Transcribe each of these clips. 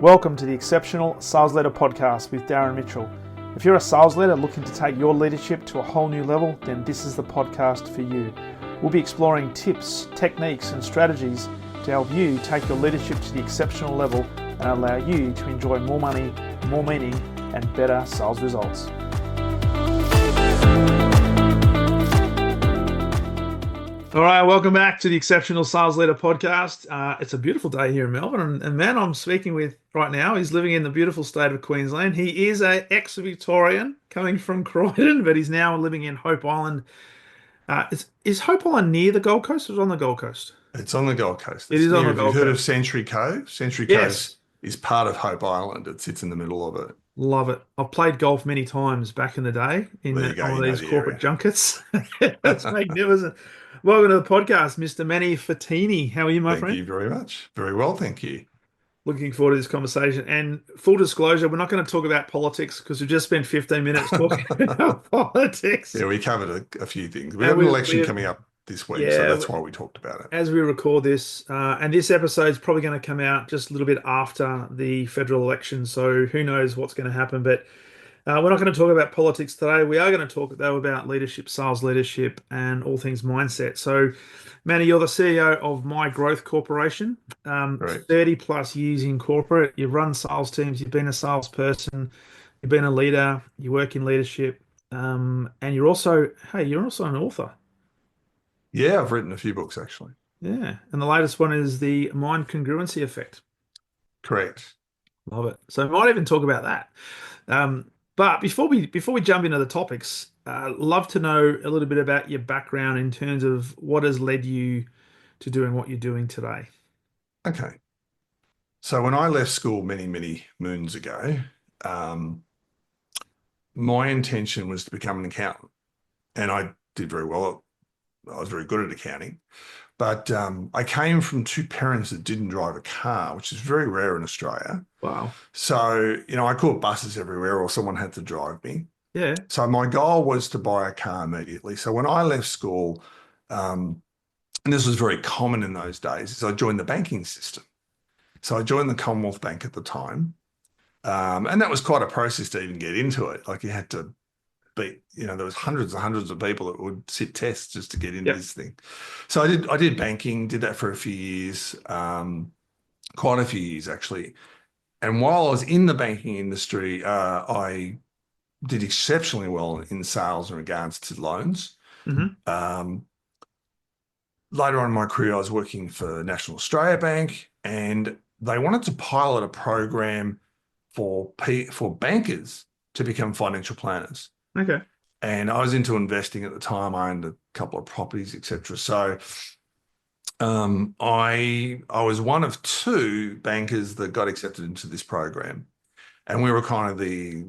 Welcome to the Exceptional Sales Leader Podcast with Darren Mitchell. If you're a sales leader looking to take your leadership to a whole new level, then this is the podcast for you. We'll be exploring tips, techniques, and strategies to help you take your leadership to the exceptional level and allow you to enjoy more money, more meaning, and better sales results. All right, welcome back to the Exceptional Sales Leader Podcast. It's a beautiful day here in Melbourne, and man I'm speaking with right now, he's living in the beautiful state of Queensland. He is an ex-Victorian coming from Croydon, but he's now living in Hope Island. Is Hope Island near the Gold Coast or is it on the Gold Coast? It's on the Gold Coast. It is on the Have you Gold heard of Coast. Century Cove? Century Yes. Cove is part of Hope Island. It sits in the middle of it. Love it. I've played golf many times back in the day in There you go, one of you know these the corporate area. junkets. That's magnificent. Welcome to the podcast, Mr. Manny Fiteni. How are you, my Thank friend? you very much. Very well, thank you. Looking forward to this conversation. And full disclosure, we're not going to talk about politics because we've just spent 15 minutes talking about politics. Yeah, we covered a few things. We And have an election coming up this week, so that's why we talked about it. As we record this, and this episode is probably going to come out just a little bit after the federal election, so who knows what's going to happen. But we're not going to talk about politics today. We are going to talk, though, about leadership, sales leadership, and all things mindset. So, Manny, you're the CEO of My Growth Corporation, Right. 30 plus years in corporate. You've run sales teams, you've been a salesperson, you've been a leader, you work in leadership, and you're also an author. Yeah, I've written a few books, actually. Yeah, and the latest one is the mind congruency effect. Correct. Love it. So we might even talk about that. But before we jump into the topics, love to know a little bit about your background in terms of what has led you to doing what you're doing today. Okay. So when I left school many, many moons ago, my intention was to become an accountant. And I did very well. I was very good at accounting. But I came from two parents that didn't drive a car, which is very rare in Australia. Wow. So, I caught buses everywhere or someone had to drive me. Yeah. So my goal was to buy a car immediately. So when I left school, and this was very common in those days, is I joined the banking system. So I joined the Commonwealth Bank at the time. And that was quite a process to even get into it. Like you had to there was hundreds and hundreds of people that would sit tests just to get into this thing. So I did banking, did that for a few years, quite a few years actually. And while I was in the banking industry, I did exceptionally well in sales in regards to loans. Mm-hmm. Later on in my career, I was working for National Australia Bank, and they wanted to pilot a program for bankers to become financial planners. Okay. And I was into investing at the time. I owned a couple of properties, etc. So I was one of two bankers that got accepted into this program. And we were kind of the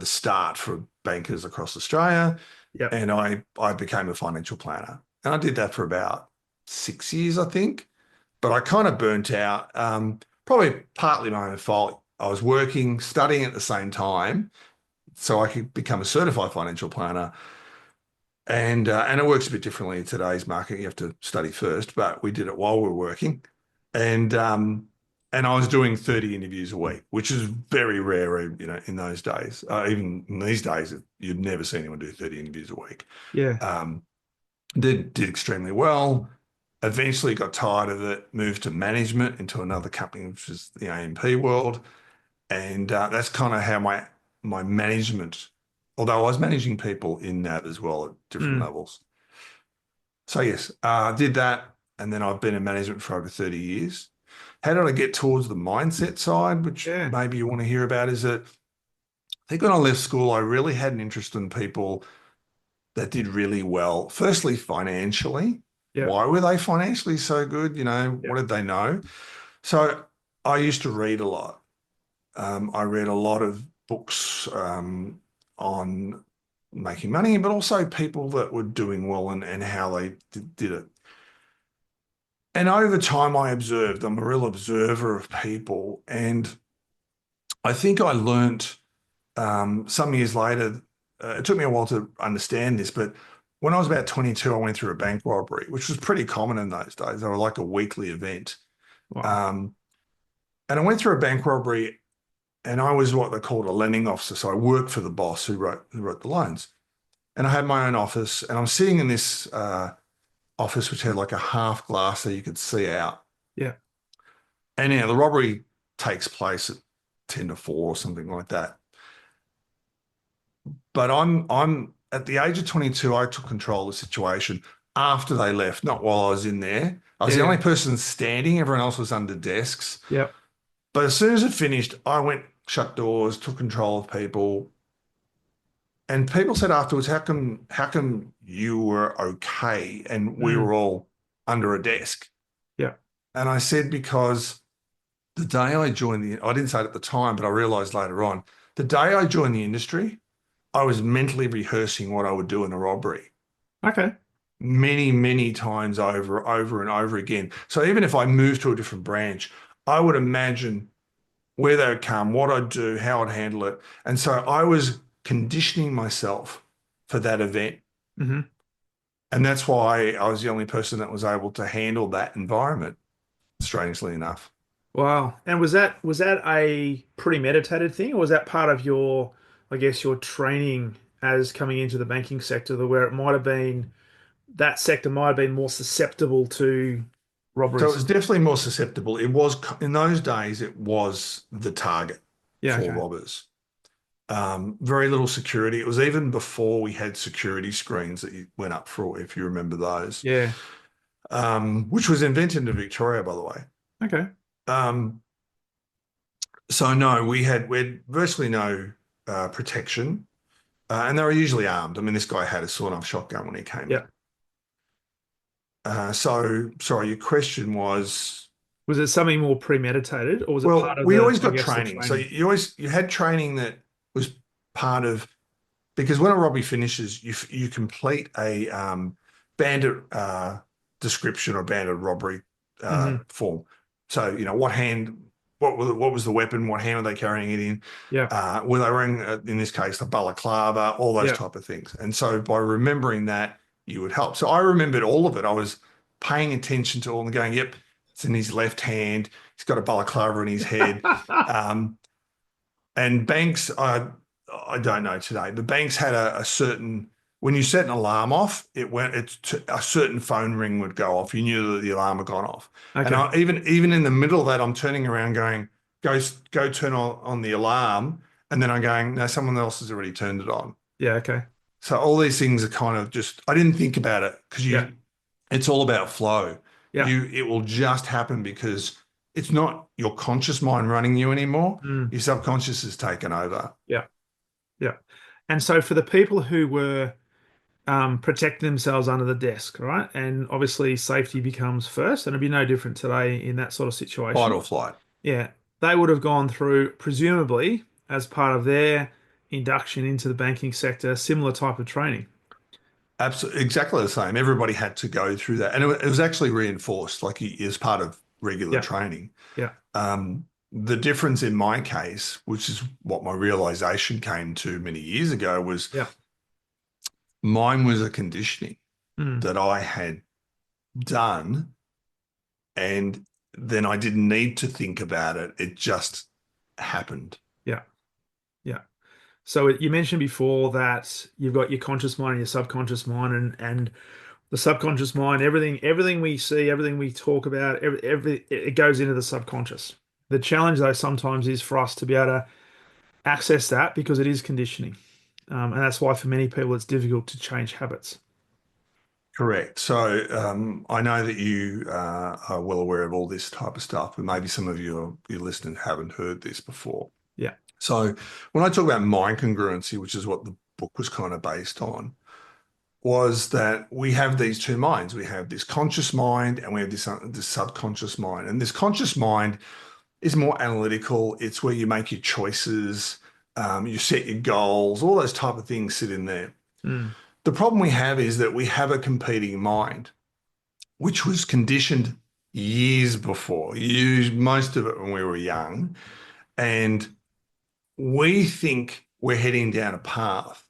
start for bankers across Australia. Yep. And I became a financial planner. And I did that for about 6 years, I think. But I kind of burnt out, probably partly my own fault. I was working, studying at the same time, so I could become a certified financial planner. And it works a bit differently in today's market. You have to study first, but we did it while we were working. And I was doing 30 interviews a week, which is very rare, in those days. Even in these days, you'd never see anyone do 30 interviews a week. Yeah. Did extremely well. Eventually got tired of it, moved to management into another company, which is the AMP world. And that's kind of how my management, although I was managing people in that as well at different levels. So yes, did that. And then I've been in management for over 30 years. How did I get towards the mindset side, which maybe you want to hear about, is that I think when I left school, I really had an interest in people that did really well. Firstly, financially. Yeah. Why were they financially so good? What did they know? So I used to read a lot. I read a lot of books on making money, but also people that were doing well and how they did it. And over time, I'm a real observer of people. And I think I learnt some years later, it took me a while to understand this, but when I was about 22, I went through a bank robbery, which was pretty common in those days. They were like a weekly event. Wow. And I went through a bank robbery, and I was what they called a lending officer. So I worked for the boss who wrote the loans. And I had my own office, and I'm sitting in this office which had like a half glass so you could see out. Yeah. And the robbery takes place at 10 to 4 or something like that. But I'm at the age of 22, I took control of the situation after they left, not while I was in there. I was Yeah. the Yeah. only person standing, everyone else was under desks. Yeah. But as soon as it finished, I went, shut doors, took control of people. And people said afterwards, how come you were okay and we Mm. were all under a desk? Yeah. And I said, because the day I joined I didn't say it at the time, but I realized later on, the day I joined the industry, I was mentally rehearsing what I would do in a robbery Okay. many, many times over and over again. So even if I moved to a different branch, I would imagine where they would come, what I'd do, how I'd handle it. And so I was conditioning myself for that event. Hmm. And that's why I was the only person that was able to handle that environment, strangely enough. Wow. And was that a premeditated thing, or was that part of your, I guess, your training as coming into the banking sector, where it might have been that sector might have been more susceptible to So it robberies? was definitely more susceptible. It was, in those days, it was the target Yeah. for Okay. robbers. Very little security. It was even before we had security screens that you went up for, if you remember those, Yeah. which was invented in Victoria, by the way. Okay. Um, so no, we had virtually no protection, and they were usually armed. I mean, this guy had a sawn-off shotgun when he came in. Yeah. So sorry, your question was, Was it something more premeditated, or was it part well, of we the, always I got guess, the training. So training? you had training that was part of. Because when a robbery finishes, you complete a bandit description or bandit robbery Hmm. form. So what was the weapon? What hand were they carrying it in? Yeah. Were they wearing, in this case, the balaclava? All those Yeah. type of things. And so by remembering that, you would help. So I remembered all of it. I was paying attention to all and going, "Yep, it's in his left hand. He's got a balaclava in his head." Um, and banks, I don't know today, but banks had a certain, when you set an alarm off, a certain phone ring would go off. You knew that the alarm had gone off. And Okay. even in the middle of that, I'm turning around going, go turn on the alarm. And then I'm going, no, someone else has already turned it on. Yeah. Okay. So all these things are kind of just, I didn't think about it because Yeah. it's all about flow. Yeah. It will just happen because it's not your conscious mind running you anymore. Mm. Your subconscious has taken over. Yeah. Yeah. And so for the people who were protecting themselves under the desk, right? And obviously safety becomes first, and it'd be no different today in that sort of Fight situation. or flight. Yeah. They would have gone through, presumably, as part of their induction into the banking sector, similar type of training. Absolutely, exactly the same. Everybody had to go through that, and it was actually reinforced, like as part of regular Yeah. training. Yeah. The difference in my case, which is what my realization came to many years ago, was Yeah. mine was a conditioning Mm. that I had done, and then I didn't need to think about it. It just happened. Yeah. Yeah. So you mentioned before that you've got your conscious mind and your subconscious mind, and the subconscious mind, everything we see, everything we talk about, it goes into the subconscious. The challenge, though, sometimes is for us to be able to access that because it is conditioning, and that's why for many people it's difficult to change habits. Correct. So I know that you are well aware of all this type of stuff, but maybe some of your listeners haven't heard this before. Yeah. So when I talk about mind congruency, which is what the book was kind of based on, was that we have these two minds. We have this conscious mind and we have this subconscious mind. And this conscious mind is more analytical. It's where you make your choices, you set your goals, all those type of things sit in there. Mm. The problem we have is that we have a competing mind, which was conditioned years before, used most of it when we were young. And we think we're heading down a path.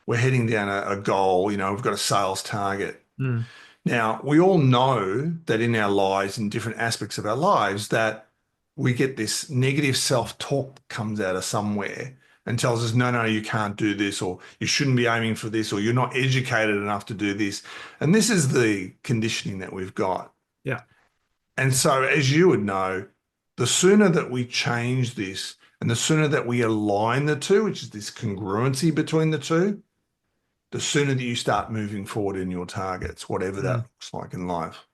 We're heading down a goal. We've got a sales target. Mm. Now, we all know that in our lives, in different aspects of our lives, that we get this negative self-talk comes out of somewhere and tells us, no, no, you can't do this, or you shouldn't be aiming for this, or you're not educated enough to do this. And this is the conditioning that we've got. Yeah. And so, as you would know, the sooner that we change this and the sooner that we align the two, which is this congruency between the two, the sooner that you start moving forward in your targets, whatever that Mm. looks like in life.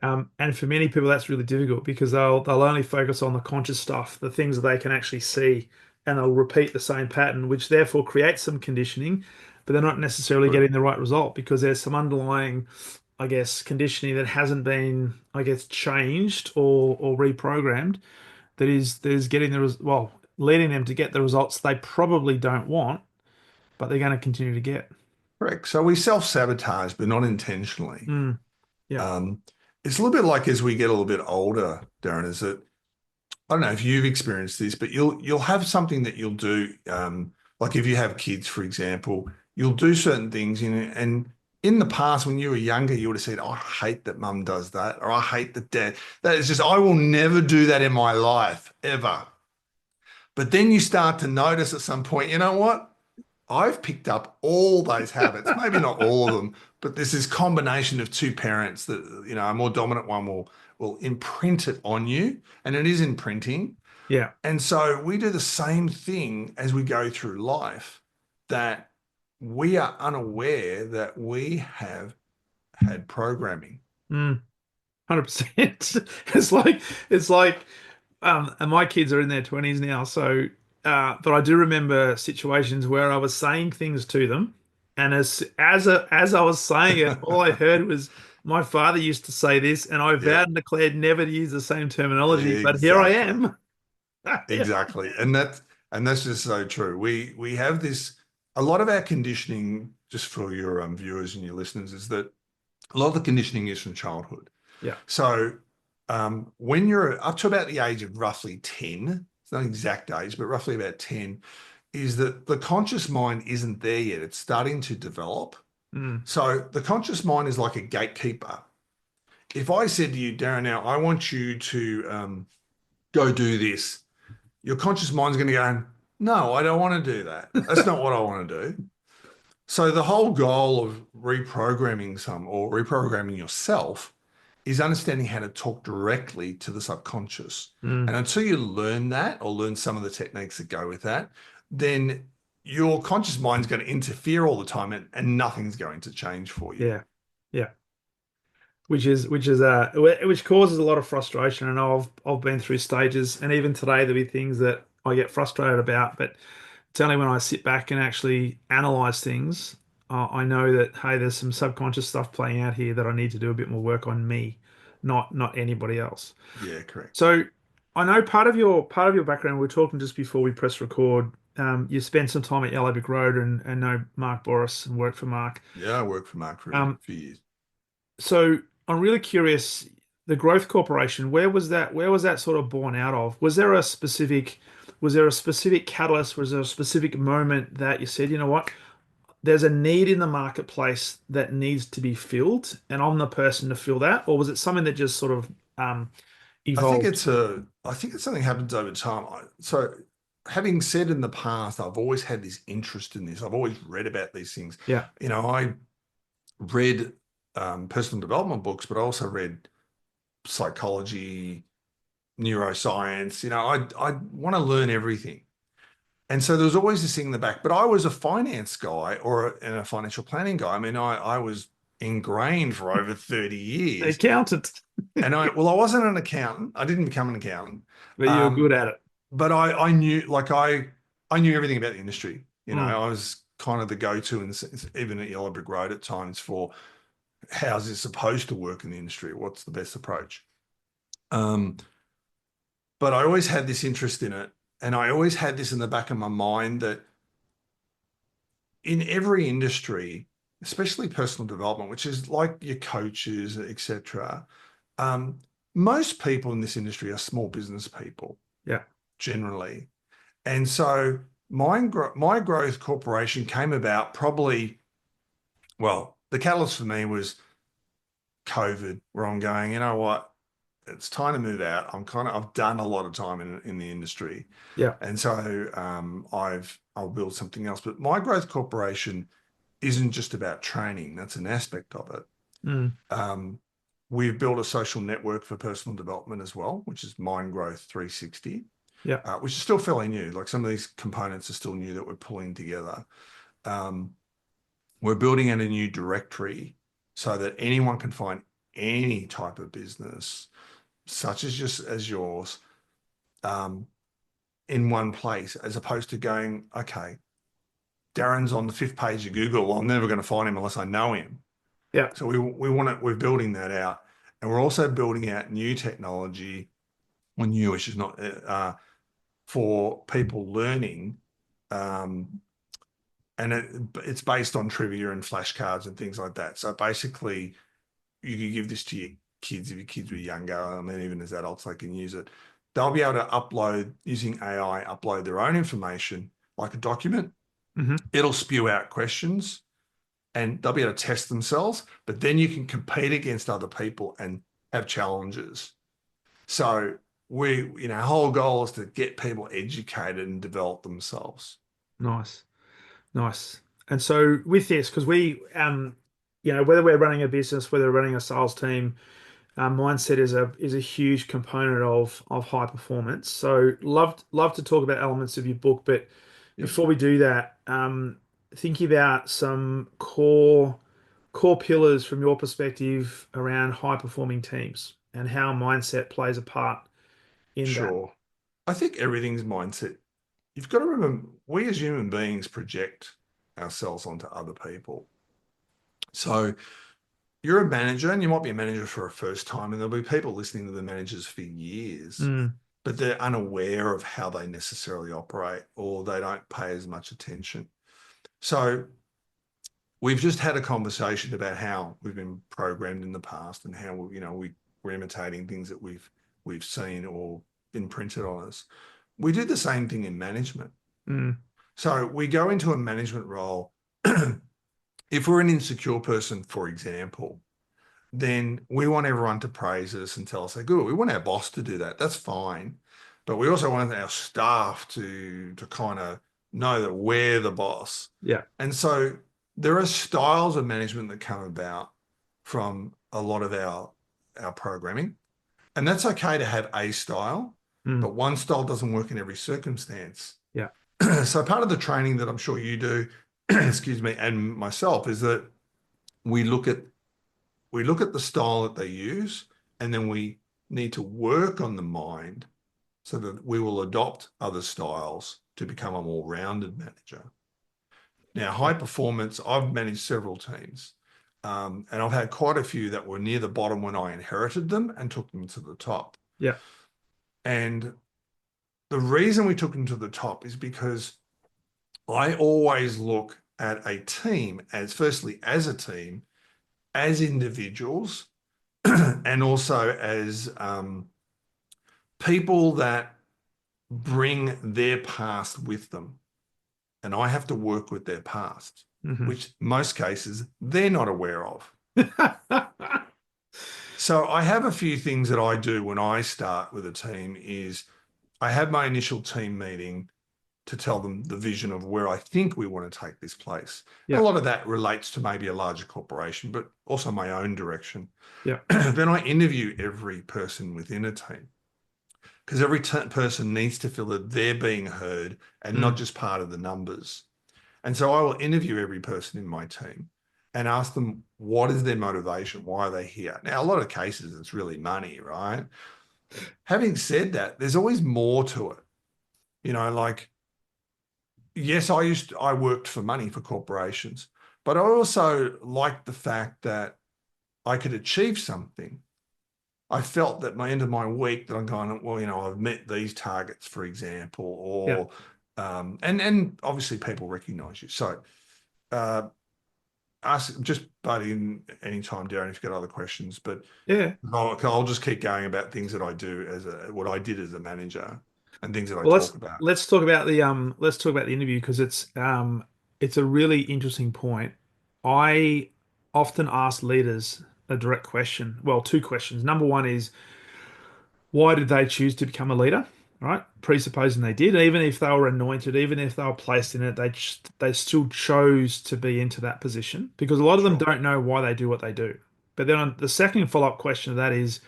And for many people, that's really difficult because they'll only focus on the conscious stuff, the things that they can actually see, and they'll repeat the same pattern, which therefore creates some conditioning, but they're not necessarily Correct. getting the right result because there's some underlying, I guess, conditioning that hasn't been, I guess, changed or reprogrammed that is getting leading them to get the results they probably don't want, but they're going to continue to get. Correct. So we self-sabotage, but not intentionally. Mm, yeah, Um, it's a little bit like as we get a little bit older, Darren, is that I don't know if you've experienced this, but you'll have something that you'll do. Like if you have kids, for example, you'll do certain things, and in the past when you were younger, you would have said, "Oh, I hate that mum does that," or "I hate that dad." That is just, I will never do that in my life, ever. But then you start to notice at some point, you know what? I've picked up all those habits, maybe not all of them, but there's this combination of two parents that, a more dominant one will imprint it on you, and it is imprinting. yeah. And so we do the same thing as we go through life, that we are unaware that we have had programming. Mm. 100%. It's like and my kids are in their 20s now, so but I do remember situations where I was saying things to them, and as I was saying it, all I heard was my father used to say this, and I vowed Yep, and declared never to use the same terminology, but here I exactly. am. Yeah. Exactly. And that's just so true. We have this, a lot of our conditioning, just for your viewers and your listeners, is that a lot of the conditioning is from childhood. Yeah. So when you're up to about the age of roughly 10, it's not an exact age, but roughly about 10, is that the conscious mind isn't there yet. It's starting to develop. Mm. So the conscious mind is like a gatekeeper. If I said to you, Darren, now I want you to go do this, your conscious mind's going to go, no, I don't want to do that. That's not what I want to do. So the whole goal of reprogramming yourself is understanding how to talk directly to the subconscious. Mm. And until you learn that or learn some of the techniques that go with that, then your conscious mind's going to interfere all the time, and nothing's going to change for you. Yeah. Yeah. Which causes a lot of frustration. And I've been through stages, and even today there'll be things that I get frustrated about, but it's only when I sit back and actually analyze things, I know that hey, there's some subconscious stuff playing out here that I need to do a bit more work on me, not anybody else. Yeah, correct. So I know part of your background. We were talking just before we press record. You spent some time at Yellow Brick Road and know Mark Boris and worked for Mark. Yeah, I worked for Mark for a Um, few years. so I'm really curious, the Growth Corporation, where was that sort of born out of? Was there a specific catalyst? Was there a specific moment that you said, you know what, there's a need in the marketplace that needs to be filled, and I'm the person to fill that? Or was it something that just sort of evolved? I think it's something happens over time. So having said in the past, I've always had this interest in this. I've always read about these things. Yeah. I read personal development books, but I also read psychology, neuroscience. I want to learn everything. And so there was always this thing in the back. But I was a finance guy and a financial planning guy. I mean, I was ingrained for over 30 The years. accountant, And I wasn't an accountant. I didn't become an accountant. but you were Um, good at it. but I knew, like I knew everything about the industry. Mm, I was kind of the go-to, and even at Yellow Brick Road at times, for how's it supposed to work in the industry? What's the best approach? Um, but I always had this interest in it, and I always had this in the back of my mind that in every industry, especially personal development, which is like your coaches, etc., um, most people in this industry are small business people yeah. generally. And so my growth corporation came about probably, well, the catalyst for me was COVID, where I'm going, you know what? it's time to move out. I've done a lot of time in the industry, Yeah. and so I'll build something else. But my growth corporation isn't just about training. That's an aspect of it. Mm. Um, we've built a social network for personal development as well, which is Mind Growth 360, Yeah. which is still fairly new. Like some of these components are still new that we're pulling together. Um, we're building out a new directory so that anyone can find any type of business, such as just as yours, um, in one place, as opposed to going, okay, Darren's on the fifth page of Google. I'm never going to find him unless I know him. Yeah. So we want to, we're building that out, and we're also building out new technology, or newish is not for people learning, um, and it's based on trivia and flashcards and things like that. So basically, you can give this to your kids if your kids were younger. I mean, even as adults, they can use it. They'll be able to upload using AI, upload their own information like a document. Hmm. It'll spew out questions and they'll be able to test themselves, but then you can compete against other people and have challenges. So our whole goal is to get people educated and develop themselves. Nice. Nice. And so with this, because whether we're running a business, whether we're running a sales team, mindset is a huge component of high performance. So love to talk about elements of your book, but Yep. before we do that, thinking about some core pillars from your perspective around high performing teams and how mindset plays a part in that. Sure. I think everything's mindset. You've got to remember, we as human beings project ourselves onto other people. So you're a manager and you might be a manager for a first time, and there'll be people listening to the managers for years, Mm, but they're unaware of how they necessarily operate or they don't pay as much attention. So we've just had a conversation about how we've been programmed in the past and how we're imitating things that we've seen or been printed on us. We do the same thing in management. mm, So we go into a management role. If we're an insecure person, for example, then we want everyone to praise us and tell us they're good. We want our boss to do that. That's fine. But we also want our staff to kind of know that we're the boss. yeah. And so there are styles of management that come about from a lot of our programming. And that's okay to have a style, Mm, but one style doesn't work in every circumstance. yeah. So part of the training that I'm sure you do, excuse me, and myself is that we look at the style that they use, and then we need to work on the mind so that we will adopt other styles to become a more rounded manager. Now, high performance, I've managed several teams, and I've had quite a few that were near the bottom when I inherited them and took them to the top. Yeah. And the reason we took them to the top is because I always look at a team as firstly as a team, as individuals, and also as people that bring their past with them. And I have to work with their past, Hmm. which most cases they're not aware of. So I have a few things that I do when I start with a team is I have my initial team meeting to tell them the vision of where I think we want to take this place. And a Yeah. lot of that relates to maybe a larger corporation, but also my own direction. Yeah. Then I interview every person within a team because every person needs to feel that they're being heard and not Mm, just part of the numbers. And so I will interview every person in my team and ask them what is their motivation? Why are they here? Now, a lot of cases, it's really money, right? Having said that, there's always more to it. Like, yes, I worked for money for corporations, but I also liked the fact that I could achieve something. I felt that my end of my week that I'm going, well, I've met these targets, for example, yeah. or and obviously people recognize you. So uh, ask just buddy in any time, Darren, if you've got other questions. But Yeah. I'll just keep going about things that I do what I did as a manager and things that I Well, talk about. let's talk about the interview because it's a really interesting point. I often ask leaders a direct question. Well, two questions. Number one is Why did they choose to become a leader? Right? Presupposing they did, even if they were anointed, even if they were placed in it, they still chose to be into that position because a lot of them Sure. don't know why they do what they do. But then the second follow-up question to that is,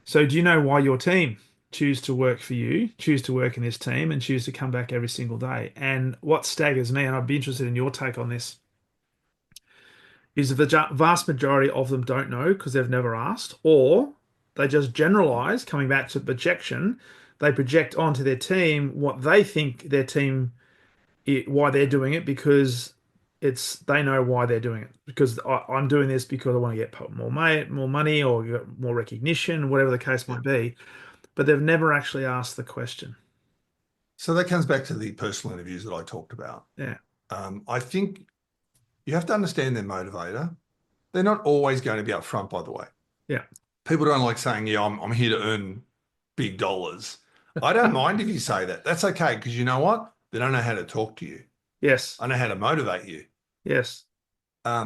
so do you know why your team choose to work for you, choose to work in this team, and choose to come back every single day? And what staggers me, and I'd be interested in your take on this, is the vast majority of them don't know because they've never asked, or they just generalize, coming back to projection, they project onto their team what they think their team, why they're doing it because they know why they're doing it. Because I'm doing this because I want to get more money or get more recognition, whatever the case Yeah. might be. But they've never actually asked the question. So that comes back to the personal interviews that I talked about. Yeah, I think you have to understand their motivator. They're not always going to be upfront, by the way. yeah, People don't like saying, yeah, I'm here to earn big dollars. I don't mind if you say that. That's okay, because you know what? They don't know how to talk to you. yes, I know how to motivate you. yes,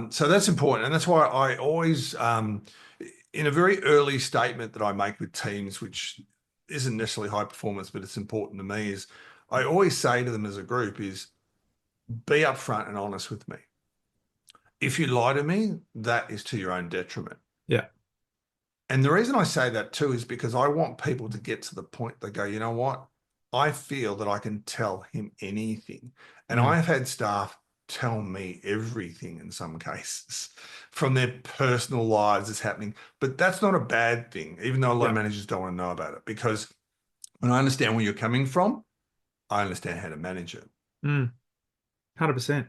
So that's important. And that's why I always, in a very early statement that I make with teams, which isn't necessarily high performance, but it's important to me, is I always say to them as a group is be upfront and honest with me. If you lie to me, that is to your own detriment. yeah, And the reason I say that too is because I want people to get to the point they go, you know what? I feel that I can tell him anything. And mm, I've had staff tell me everything in some cases from their personal lives is happening. But that's not a bad thing, even though a lot of yeah, managers don't want to know about it. Because when I understand where you're coming from, I understand how to manage it. 100%.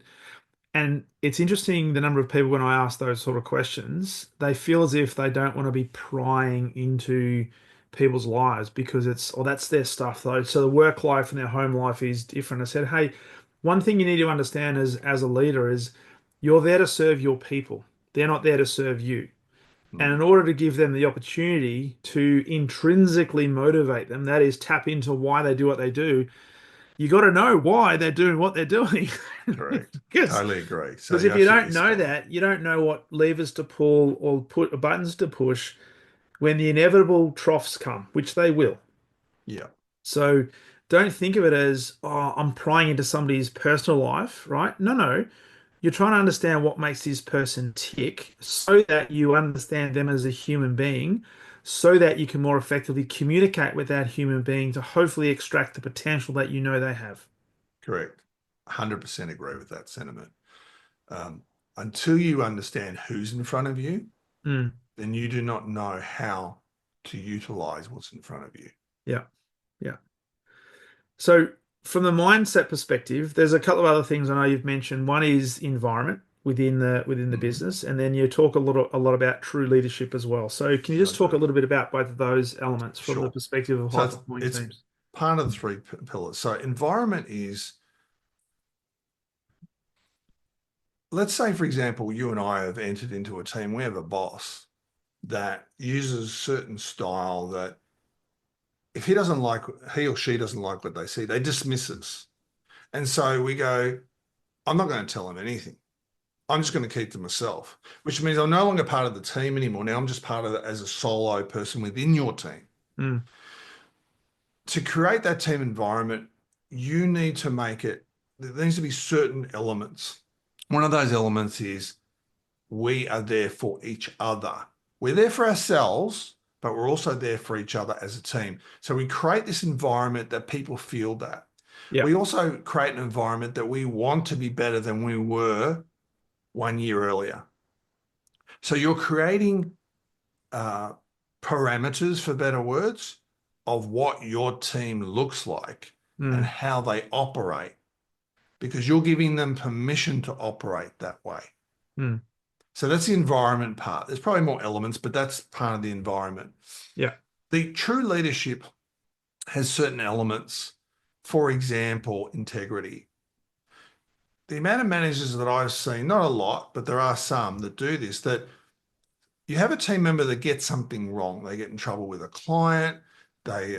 And it's interesting the number of people when I ask those sort of questions, they feel as if they don't want to be prying into people's lives because or that's their stuff though. So the work life and their home life is different. I said, hey, one thing you need to understand as a leader is you're there to serve your people. They're not there to serve you. And in Mm, order to give them the opportunity to intrinsically motivate them, that is tap into why they do what they do, you got to know why they're doing what they're doing. correct. Because Totally agree. So because you're if you absolutely don't know spot on. that, you don't know what levers to pull or put buttons to push when the inevitable troughs come, which they will. Yeah, So don't think of it as, oh, I'm prying into somebody's personal life, right? No, no. You're trying to understand what makes this person tick so that you understand them as a human being, so that you can more effectively communicate with that human being to hopefully extract the potential that you know they have. correct. 100% agree with that sentiment. Um, until you understand who's in front of you, Mm, then you do not know how to utilize what's in front of you. yeah. Yeah. So, from the mindset perspective, there's a couple of other things I know you've mentioned. One is environment within the Mhm. business, and then you talk a lot about true leadership as well. So, can you I just talk a do. little bit about both of those elements from the Sure. perspective of So high it's, performing it's teams? part of the three pillars. So environment is, let's say, for example, you and I have entered into a team. We have a boss that uses certain style that if he or she doesn't like what they see, they dismiss us. And so we go, I'm not going to tell them anything. I'm just going to keep to myself, which means I'm no longer part of the team anymore. Now I'm just part of it as a solo person within your team. Mm, To create that team environment, you need to there needs to be certain elements. One of those elements is we are there for each other. We're there for ourselves, but we're also there for each other as a team. So we create this environment that people feel that. yeah. We also create an environment that we want to be better than we were 1 year earlier. So you're creating uh, parameters, for better words, of what your team looks like and Mm, how they operate, because you're giving them permission to operate that way. mm, So that's the environment part. There's probably more elements, but that's part of the environment. yeah. The true leadership has certain elements. For example, integrity. The amount of managers that I've seen, not a lot, but there are some that do this, that you have a team member that gets something wrong. They get in trouble with a client, they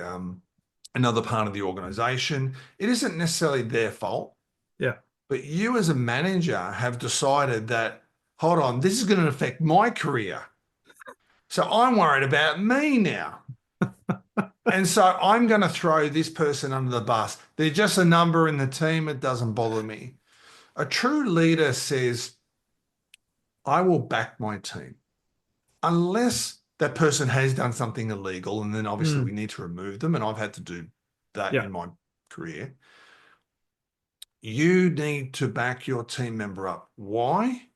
another part of the organization. It isn't necessarily their fault, Yeah. but you as a manager have decided that, hold on, this is going to affect my career. So I'm worried about me now. And so I'm going to throw this person under the bus. They're just a number in the team. It doesn't bother me. A true leader says, I will back my team unless that person has done something illegal. And then obviously we Mm, need to remove them. And I've had to do that yeah, in my career. You need to back your team member up. Why?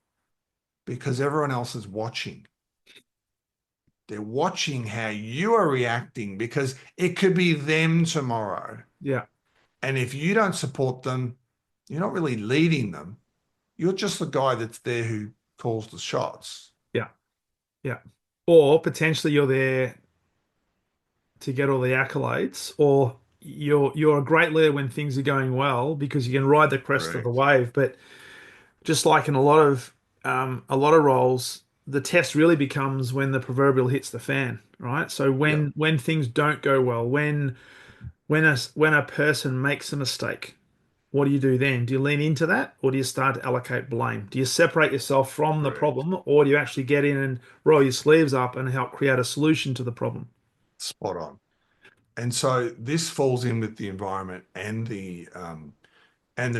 Because everyone else is watching. They're watching how you are reacting because it could be them tomorrow. yeah, And if you don't support them, you're not really leading them. You're just the guy that's there who calls the shots. yeah, yeah. Or potentially you're there to get all the accolades, or you're a great leader when things are going well because you can ride the crest of the Correct. wave. But just like in a lot of roles, the test really becomes when the proverbial hits the fan, right? So Yeah, when things don't go well, when a person makes a mistake, what do you do then? Do you lean into that, or do you start to allocate blame? Do you separate yourself from the correct. problem, or do you actually get in and roll your sleeves up and help create a solution to the problem? Spot on. And so this falls in with the environment and the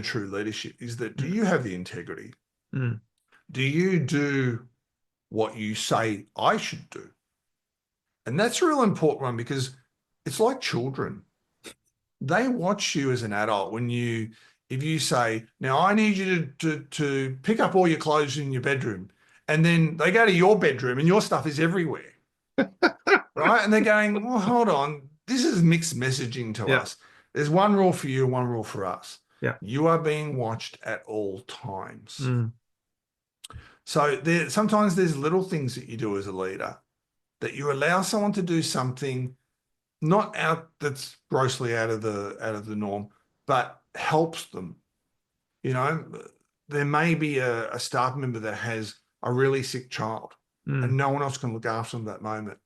true leadership is that do Mm, you have the integrity? mm, Do you do what you say I should do? And that's a real important one because it's like children. They watch you as an adult when if you say, now I need you to pick up all your clothes in your bedroom. And then they go to your bedroom and your stuff is everywhere, right? And they're going, well, hold on. This is mixed messaging to yeah, us. There's one rule for you, one rule for us. yeah, You are being watched at all times. mm, So sometimes there's little things that you do as a leader that you allow someone to do something not out that's grossly out of the norm, but helps them. You know, there may be a staff member that has a really sick child and mm, no one else can look after them at that moment.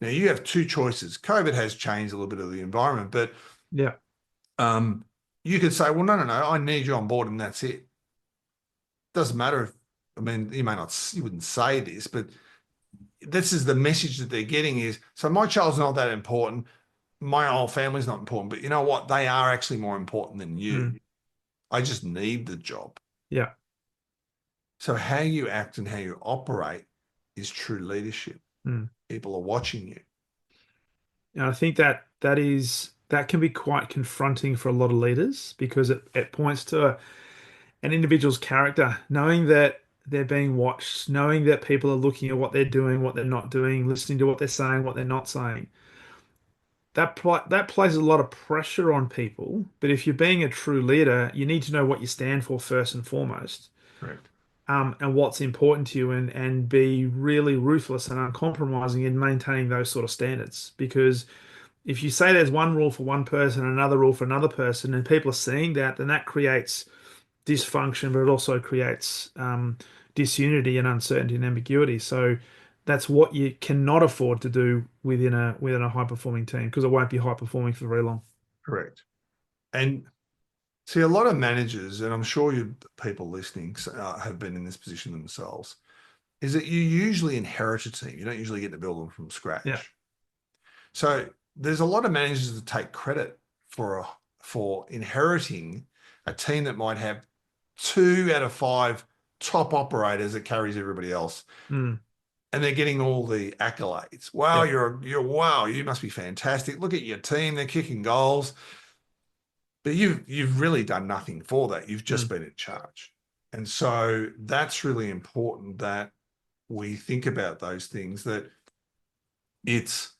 Now you have two choices. COVID has changed a little bit of the environment, but yeah, um, you could say, well, no, no, no, I need you on board and that's it. Doesn't matter if, I mean, you wouldn't say this, but this is the message that they're getting is, so my child's not that important. My whole family's not important, but you know what? They are actually more important than you. mm, I just need the job. yeah, So how you act and how you operate is true leadership. mm. People are watching you. And I think that can be quite confronting for a lot of leaders because it points to an individual's character, knowing that they're being watched, knowing that people are looking at what they're doing, what they're not doing, listening to what they're saying, what they're not saying. That places a lot of pressure on people. But if you're being a true leader, you need to know what you stand for first and foremost, Correct. and what's important to you, and be really ruthless and uncompromising in maintaining those sort of standards. Because if you say there's one rule for one person and another rule for another person, and people are seeing that, then that creates dysfunction, but it also creates disunity and uncertainty and ambiguity. So that's what you cannot afford to do within a high performing team because it won't be high performing for very long. Correct. And see, a lot of managers, and I'm sure you people listening have been in this position themselves, is that you usually inherit a team. You don't usually get to build them from Yeah. scratch. So there's a lot of managers that take credit for inheriting a team that might have 2 out of 5 top operators that carries everybody else, Mm. and they're getting all the accolades. Wow, Yeah. wow, you must be fantastic. Look at your team; they're kicking goals, but you've really done nothing for that. You've just Mm. been in charge, and so that's really important that we think about those things. That it's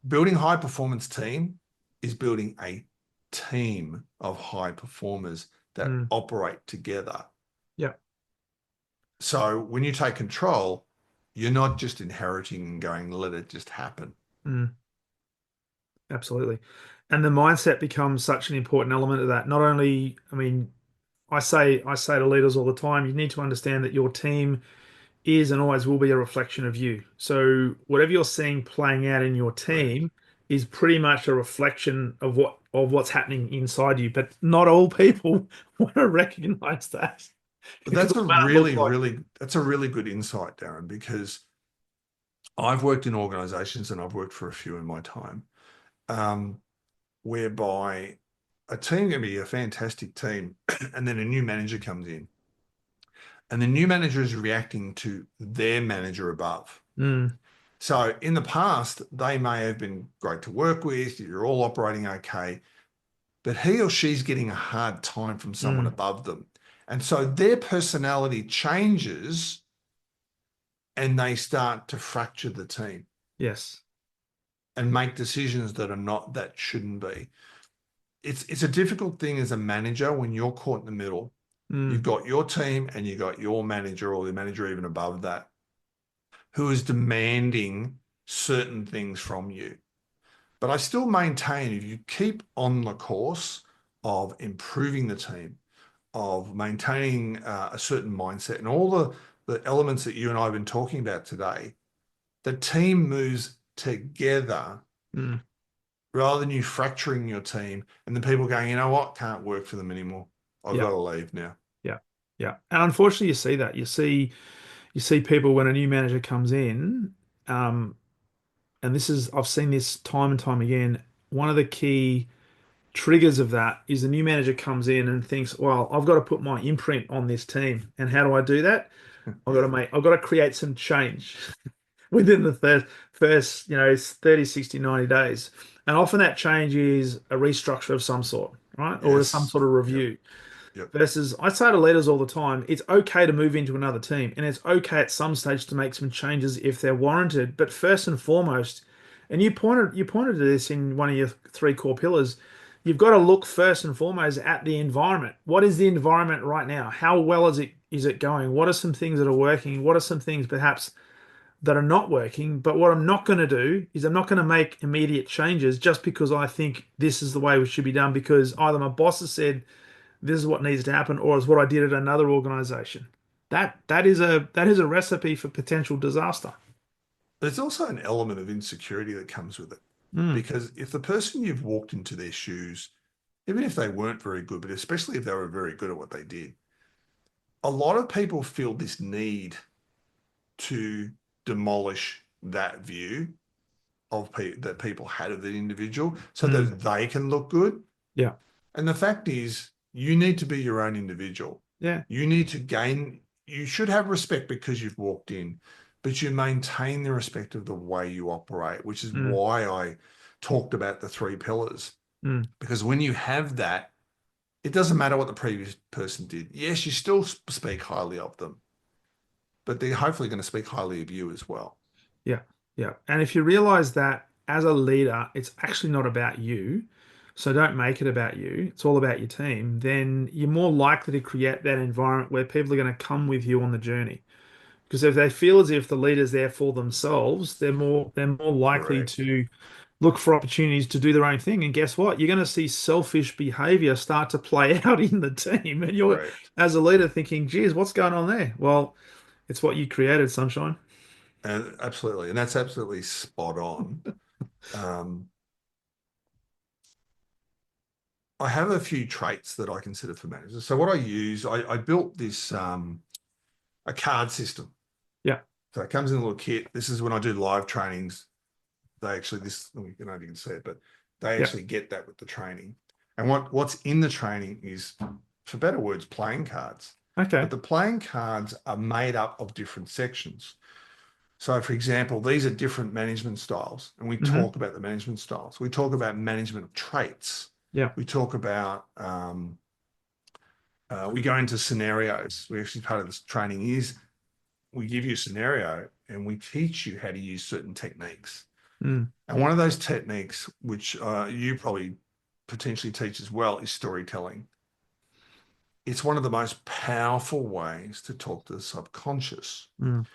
building high performance team is building a team of high performers that Mm. operate together. Yeah. So when you take control, you're not just inheriting and going, let it just happen. Mm. Absolutely. And the mindset becomes such an important element of that. Not only, I mean, I say to leaders all the time, you need to understand that your team is and always will be a reflection of you. So whatever you're seeing playing out in your Correct. team is pretty much a reflection of what's happening inside you. But not all people want to recognize that But because that's what a that looks really, like. really, that's a really good insight, Darren, because I've worked in organizations, and I've worked for a few in my time, um, whereby a team can be a fantastic team, and then a new manager comes in, and the new manager is reacting to their manager above. Mm, So in the past, they may have been great to work with, you're all operating okay, but he or she's getting a hard time from someone mm, above them. And so their personality changes and they start to fracture the team yes. and make decisions that are not, that shouldn't be. It's a difficult thing as a manager when you're caught in the middle. You've Mm, got your team and you've got your manager or the manager even above that who is demanding certain things from you. But I still maintain if you keep on the course of improving the team, of maintaining a certain mindset and all the elements that you and I have been talking about today, the team moves together mm, rather than you fracturing your team and the people going, you know what, can't work for them anymore. I've yeah. got to leave now. Yeah. Yeah. And unfortunately, you see that. You see people when a new manager comes in, um, and this is I've seen this time and time again. One of the key triggers of that is the new manager comes in and thinks, well, I've got to put my imprint on this team. And how do I do that? Yeah. I've got to create some change within the first, 30, 60, 90 days. And often that change is a restructure of some sort, right? Or some Yes. sort of Yep. review. Yep. Versus, I say to leaders all the time, it's okay to move into another team, and it's okay at some stage to make some changes if they're warranted. But first and foremost, and you pointed to this in one of your three core pillars, you've got to look first and foremost at the environment. What is the environment right now? How well is it going? What are some things that are working? What are some things perhaps that are not working? But what I'm not going to do is I'm not going to make immediate changes just because I think this is the way it should be done because either my boss has said this is what needs to happen, or is what I did at another organization. That is a recipe for potential disaster. There's also an element of insecurity that comes with it. Mm, Because if the person you've walked into their shoes, even if they weren't very good, but especially if they were very good at what they did, a lot of people feel this need to demolish that view of that people had of the individual so mm, that they can look good. yeah, And the fact is, you need to be your own individual. yeah, You need to gain, you should have respect because you've walked in, but you maintain the respect of the way you operate, which is mm, why I talked about the three pillars. mm, Because when you have that, it doesn't matter what the previous person did. Yes, you still speak highly of them, but they're hopefully going to speak highly of you as well. yeah, yeah. And if you realize that as a leader, it's actually not about you, so don't make it about you. It's all about your team. Then you're more likely to create that environment where people are going to come with you on the journey. Because if they feel as if the leader's there for themselves, they're more likely Correct. to look for opportunities to do their own thing. And guess what? You're going to see selfish behavior start to play out in the team. And you're, Correct. as a leader, thinking, geez, what's going on there? Well, it's what you created, sunshine. And absolutely. And that's absolutely spot on. Um, I have a few traits that I consider for managers. So what I use, I built this a card system. Yeah. So it comes in a little kit. This is when I do live trainings. They actually I don't know if you can see it, but they Yeah. actually get that with the training. And what's in the training is, for better words, playing cards. But Okay. the playing cards are made up of different sections. So, for example, these are different management styles, and we Hmm. talk about the management styles. We talk about management of traits. Yeah. We talk about we go into scenarios. We actually, part of this training is we give you a scenario and we teach you how to use certain techniques. Mm. And one of those techniques, which you probably potentially teach as well, is storytelling. It's one of the most powerful ways to talk to the subconscious. Mm.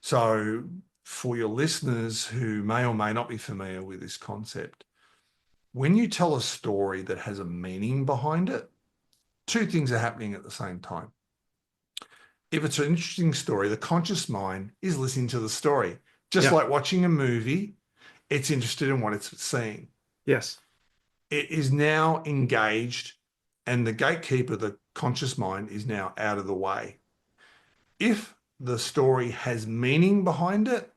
So, for your listeners who may or may not be familiar with this concept, when you tell a story that has a meaning behind it, two things are happening at the same time. If it's an interesting story, the conscious mind is listening to the story. Just Yeah. like watching a movie, it's interested in what it's seeing. Yes. It is now engaged, and the gatekeeper, the conscious mind, is now out of the way. If the story has meaning behind it,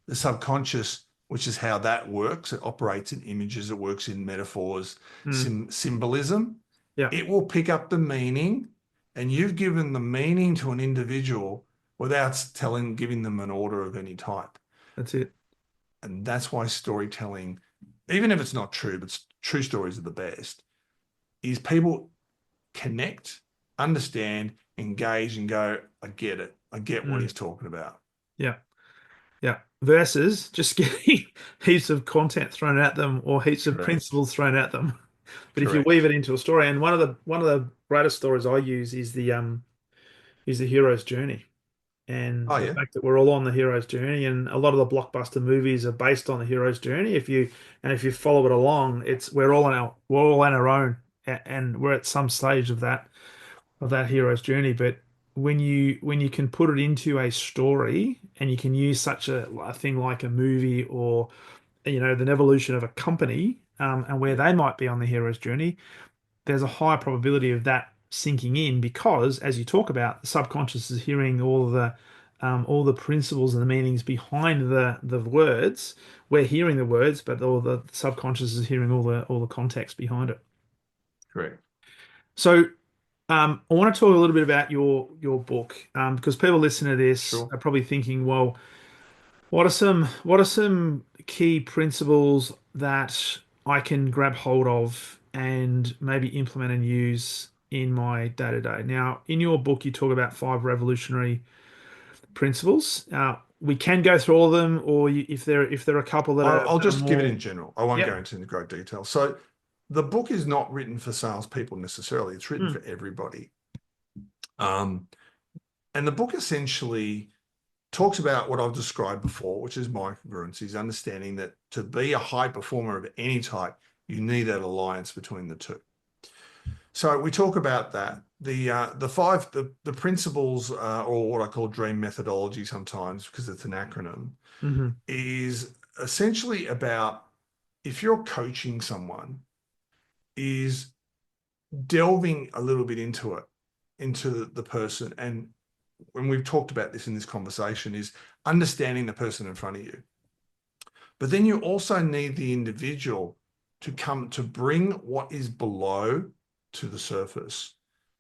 the subconscious, which is how that works. It operates in images, it works in metaphors, Mm. symbolism. Yeah, It will pick up the meaning, and you've given the meaning to an individual without giving them an order of any type. that's it. And that's why storytelling, even if it's not true, but true stories are the best, is people connect, understand, engage, and go, I get it. I get what Mm. he's talking about. Yeah, yeah. Versus just getting heaps of content thrown at them or heaps of Correct. principles thrown at them. But if you weave Correct. it into a story, and one of the greatest stories I use is the hero's journey. And Oh, the yeah. fact that we're all on the hero's journey, and a lot of the blockbuster movies are based on the hero's journey. If you follow it along, it's we're all on our own, and we're at some stage of that hero's journey. But when you can put it into a story, and you can use such a thing like a movie, or the evolution of a company, and where Yeah. they might be on the hero's journey, there's a high probability of that sinking in, because, as you talk about, the subconscious is hearing all the principles and the meanings behind the words. We're hearing the words, but all the subconscious is hearing all the context behind it. Correct. So, I want to talk a little bit about your book, because people listening to this Sure. are probably thinking, well, what are some key principles that I can grab hold of and maybe implement and use in my day to day? Now, in your book, you talk about 5 revolutionary principles. We can go through all of them, or if there are a couple that I'll, are I'll that are just give it more. in general. I won't go Yep. into great detail. So the book is not written for salespeople necessarily. It's written Mm, for everybody. Um, and the book essentially talks about what I've described before, which is microcongruencies, understanding that to be a high performer of any type, you need that alliance between the two. So we talk about that. The principles, or what I call dream methodology sometimes, because it's an acronym, hmm is essentially about, if you're coaching someone, is delving a little bit into it, into the person. And when we've talked about this in this conversation, is understanding the person in front of you. But then you also need the individual to come to bring what is below to the surface.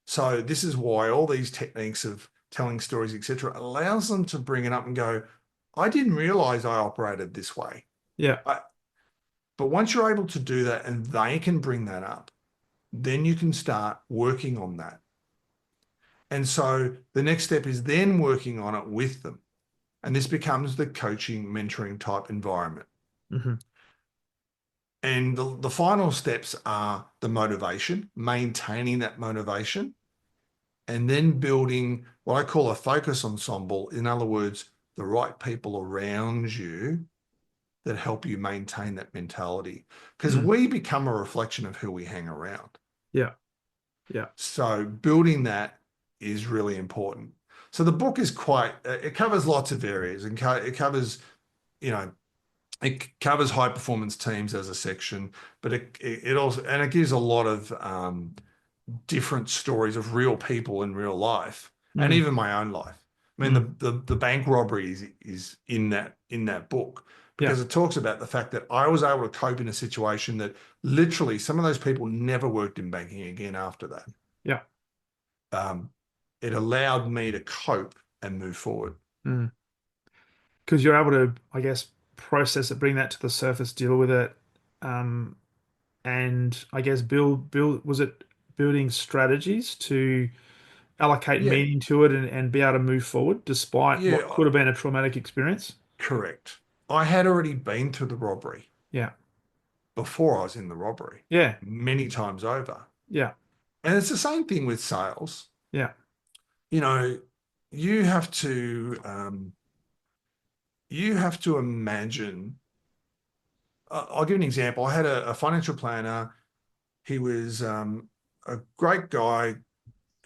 So this is why all these techniques of telling stories, etc., allows them to bring it up and go, I didn't realize I operated this way. Yeah. I, but once you're able to do that and they can bring that up, then you can start working on that. And so the next step is then working on it with them. And this becomes the coaching, mentoring type environment. hmm And the final steps are the motivation, maintaining that motivation, and then building what I call a focus ensemble. In other words, the right people around you that help you maintain that mentality. Because mm we become a reflection of who we hang around. Yeah. Yeah. So building that is really important. So the book is it covers lots of areas, and it covers, you know, it covers high performance teams as a section, but it also, and it gives a lot of different stories of real people in real life, and mm even my own life. I mean, mm the bank robbery is in that book, Yeah. because it talks about the fact that I was able to cope in a situation that literally some of those people never worked in banking again after that. Yeah. Um, it allowed me to cope and move forward. Mm. Because you're able to, I guess, process it, bring that to the surface, deal with it, um, and I guess build. Was it building strategies to allocate Yeah, meaning to it, and be able to move forward despite yeah, what could have been a traumatic experience? correct. I had already been through the robbery Yeah. before I was in the robbery, Yeah. many times over. Yeah. And it's the same thing with sales. Yeah. You know, you have to imagine. I'll give an example. I had a financial planner. He was a great guy.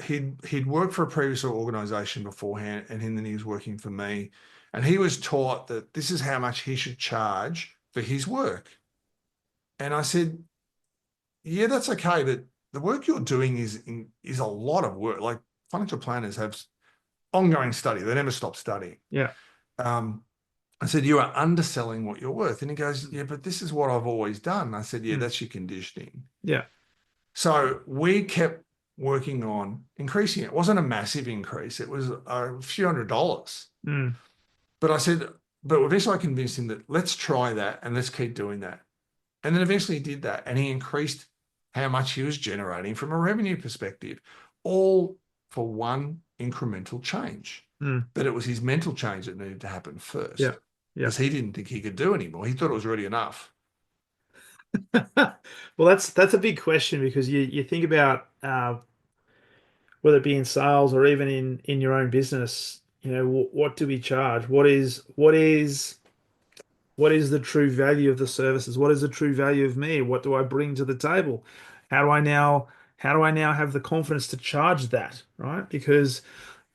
He'd worked for a previous organization beforehand, and then he was working for me. And he was taught that this is how much he should charge for his work. And I said, yeah, that's okay, but the work you're doing is a lot of work. Like, financial planners have ongoing study; they never stop studying. Yeah. Um, I said, you are underselling what you're worth. And he goes, yeah, but this is what I've always done. I said, yeah, Mm. that's your conditioning. Yeah. So we kept working on increasing it. It wasn't a massive increase. It was a few $100s. Mm. But I said, but eventually I convinced him that let's try that and let's keep doing that. And then eventually he did that and he increased how much he was generating from a revenue perspective, all for one incremental change. Mm. But it was his mental change that needed to happen Yeah. first Yeah. because he didn't think he could do anymore. He thought it was already enough. Well, that's a big question because you think about whether it be in sales or even in your own business, what do we charge? What is the true value of the services? What is the true value of me? What do I bring to the table? How do I now have the confidence to charge that, right? Because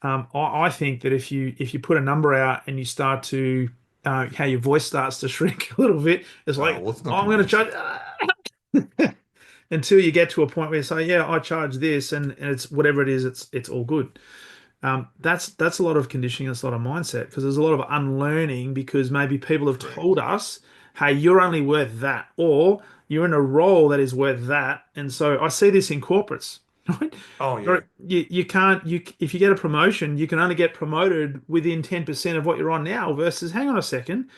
I think that if you put a number out and you start to how your voice starts to shrink a little bit, it's Oh, like, well, it's oh, not I'm going to convincing. charge until you get to a point where you say, yeah, I charge this, and it's whatever it is, it's all good. That's a lot of conditioning, that's a lot of mindset because there's a lot of unlearning because maybe people have told Correct. us, hey, you're only worth that, or you're in a role that is worth that. And so I see this in corporates, right? Oh, yeah. You can't you if you get a promotion, you can only get promoted within 10% of what you're on now versus hang on a second.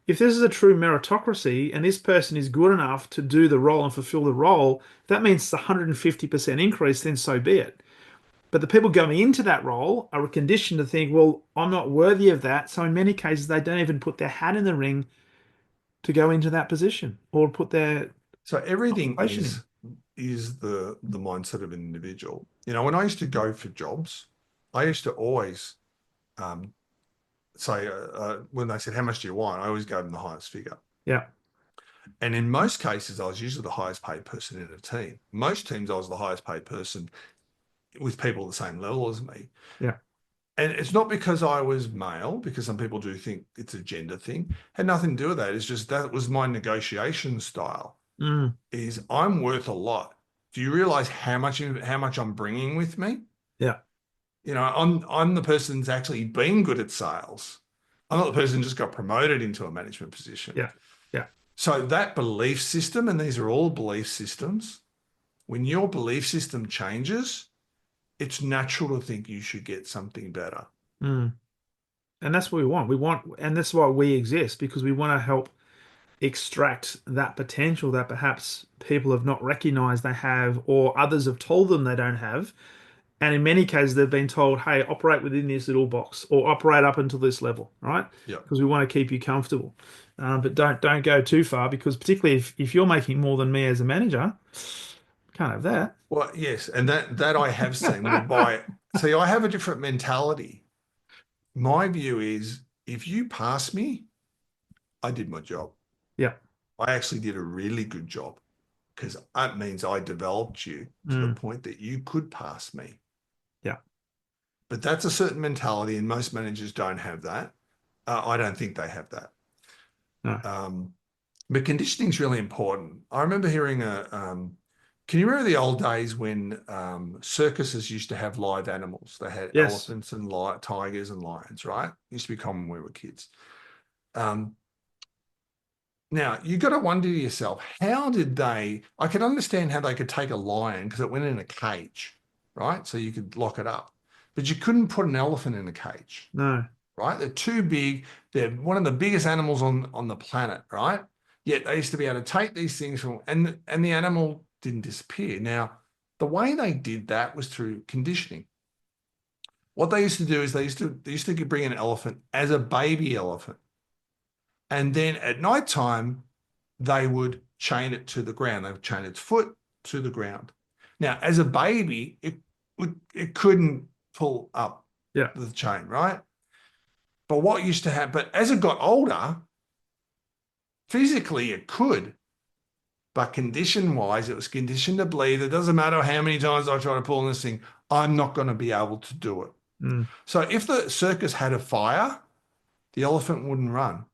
If this is a true meritocracy and this person is good enough to do the role and fulfill the role, if that means it's a 150% increase, then so be it. But the people going into that role are conditioned to think, well, I'm not worthy of that. So in many cases, they don't even put their hat in the ring to go into that position or put their So everything occupation in. is the mindset of an individual. When I used to go for jobs, I used to always um, say when they said how much do you want, I always gave them the highest figure. Yeah, And in most cases, I was usually the highest paid person in a team. Most teams, I was the highest paid person with people at the same level as me. yeah. And it's not because I was male, because some people do think it's a gender thing. It had nothing to do with that. It's just that was my negotiation style. Mm, Is I'm worth a lot. Do you realize how much I'm bringing with me? yeah, I'm the person that's actually been good at sales. I'm not the person who just got promoted into a management position. yeah, yeah. So that belief system, and these are all belief systems, when your belief system changes, it's natural to think you should get something better. Mm. And that's what we want. And that's why we exist because we want to help extract that potential that perhaps people have not recognized they have, or others have told them they don't have. And in many cases, they've been told, hey, operate within this little box or operate up until this level, right? Yeah. Because we want to keep you comfortable. But don't go too far because particularly if you're making more than me as a manager, can't have that. Well, yes, and that I have seen whereby, see, I have a different mentality. My view is if you pass me, I did my job. Yeah. I actually did a really good job because that means I developed you to the Mm, point that you could pass me. yeah. But that's a certain mentality, and most managers don't have that. I don't think they have that. No. Um, but conditioning is really important. I remember hearing can you remember the old days when circuses used to have live animals? They had Yes. elephants and tigers and lions, right? Used to be common when we were kids. Um, Now, you got to wonder to yourself, how did they? I can understand how they could take a lion because it went in a cage, right? So you could lock it up. But you couldn't put an elephant in a cage, No. right? They're too big. They're one of the biggest animals on the planet, right? Yet they used to be able to take these things from, and the animal didn't disappear. Now, the way they did that was through conditioning. What they used to do is they used to bring an elephant as a baby elephant. And then at night time, they would chain it to the ground. They would chain its foot to the ground. Now, as a baby, it couldn't pull up Yeah. the chain, right? But what used to happen, but as it got older, physically it could, but condition wise, it was conditioned to believe it doesn't matter how many times I try to pull on this thing, I'm not going to be able to do it. Mm, So if the circus had a fire, the elephant wouldn't run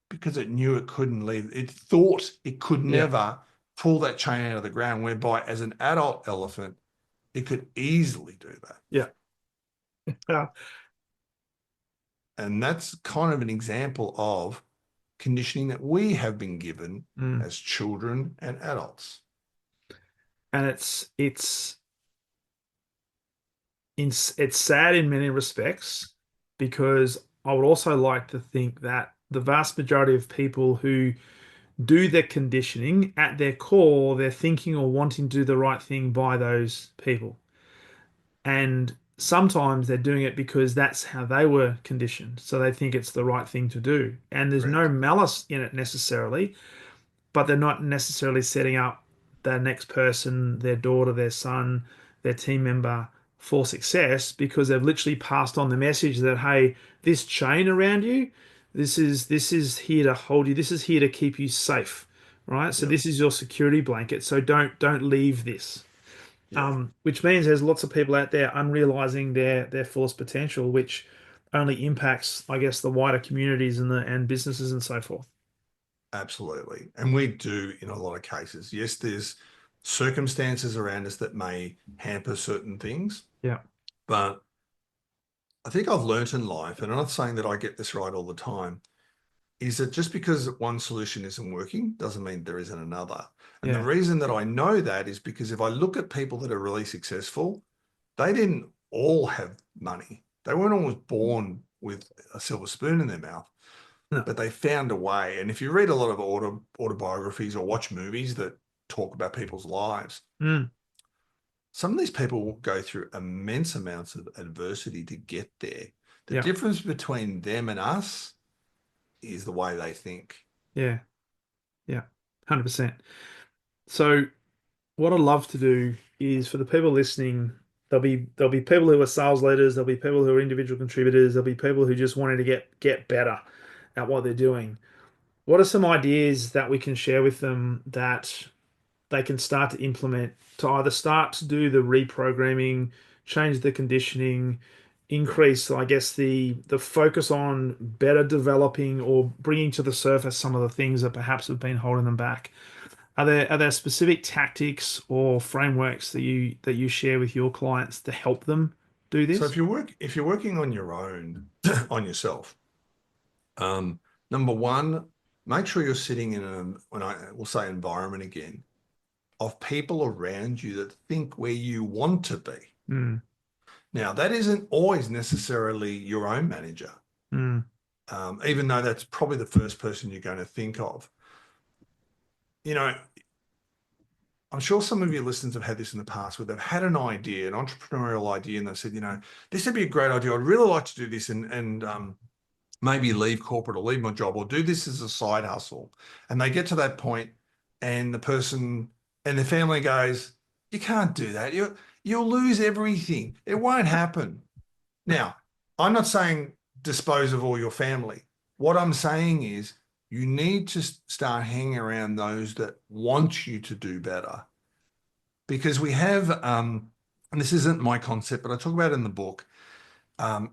because it knew it couldn't leave. It thought it could yeah. never pull that chain out of the ground, whereby as an adult elephant, it could easily do that. Yeah. And that's kind of an example of conditioning that we have been given Mm. as children and adults. And it's sad in many respects because I would also like to think that the vast majority of people who do their conditioning at their core, they're thinking or wanting to do the right thing by those people. And sometimes they're doing it because that's how they were conditioned. So they think it's the right thing to do. And there's no Correct. malice in it necessarily, but they're not necessarily setting up their next person, their daughter, their son, their team member for success because they've literally passed on the message that, hey, this chain around you, this is here to hold you, this is here to keep you safe, right? So Yep. this is your security blanket. So don't leave this. Yeah. Which means there's lots of people out there unrealizing their fullest potential, which only impacts, I guess, the wider communities and businesses and so forth. Absolutely. And we do in a lot of cases. Yes, there's circumstances around us that may hamper certain things, Yeah. but I think I've learnt in life, and I'm not saying that I get this right all the time, is that just because one solution isn't working doesn't mean there isn't another. And the Yeah. reason that I know that is because if I look at people that are really successful, they didn't all have money. They weren't always born with a silver spoon in their mouth, No. but they found a way. And if you read a lot of autobiographies or watch movies that talk about people's lives, Mm. some of these people will go through immense amounts of adversity to get there. The Yeah. difference between them and us is the way they think. Yeah. Yeah. 100%. So what I'd love to do is for the people listening, there'll be people who are sales leaders, there'll be people who are individual contributors, there'll be people who just wanted to get better at what they're doing. What are some ideas that we can share with them that they can start to implement to either start to do the reprogramming, change the conditioning, increase, I guess, the focus on better developing or bringing to the surface some of the things that perhaps have been holding them back? Are there specific tactics or frameworks that you share with your clients to help them do So this? if you're working on your own, on yourself, um, number one, make sure you're sitting in a, when I will say environment again, of people around you that think where you want to be. Mm, Now, that isn't always necessarily your own manager, mm, even though that's probably the first person you're going to think of. You know, I'm sure some of your listeners have had this in the past where they've had an idea, an entrepreneurial idea, and they've said, this would be a great idea. I'd really like to do this and maybe leave corporate or leave my job or do this as a side hustle. And they get to that point and the person and the family goes, you can't do that. You'll lose everything. It won't happen. Now, I'm not saying dispose of all your family. What I'm saying is you need to start hanging around those that want you to do better. Because we have, and this isn't my concept, but I talk about it in the book,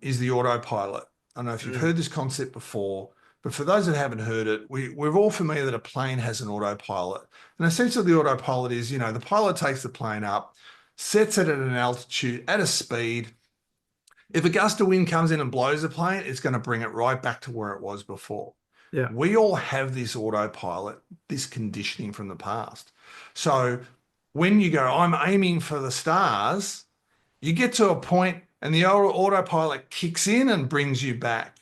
is the autopilot. I don't know if you've mm. heard this concept before, but for those that haven't heard it, we're all familiar that a plane has an autopilot. And essentially, the autopilot is, the pilot takes the plane up, sets it at an altitude, at a speed. If a gust of wind comes in and blows the plane, it's going to bring it right back to where it was before. Yeah. We all have this autopilot, this conditioning from the past. So when you go, I'm aiming for the stars, you get to a point and the autopilot kicks in and brings you back.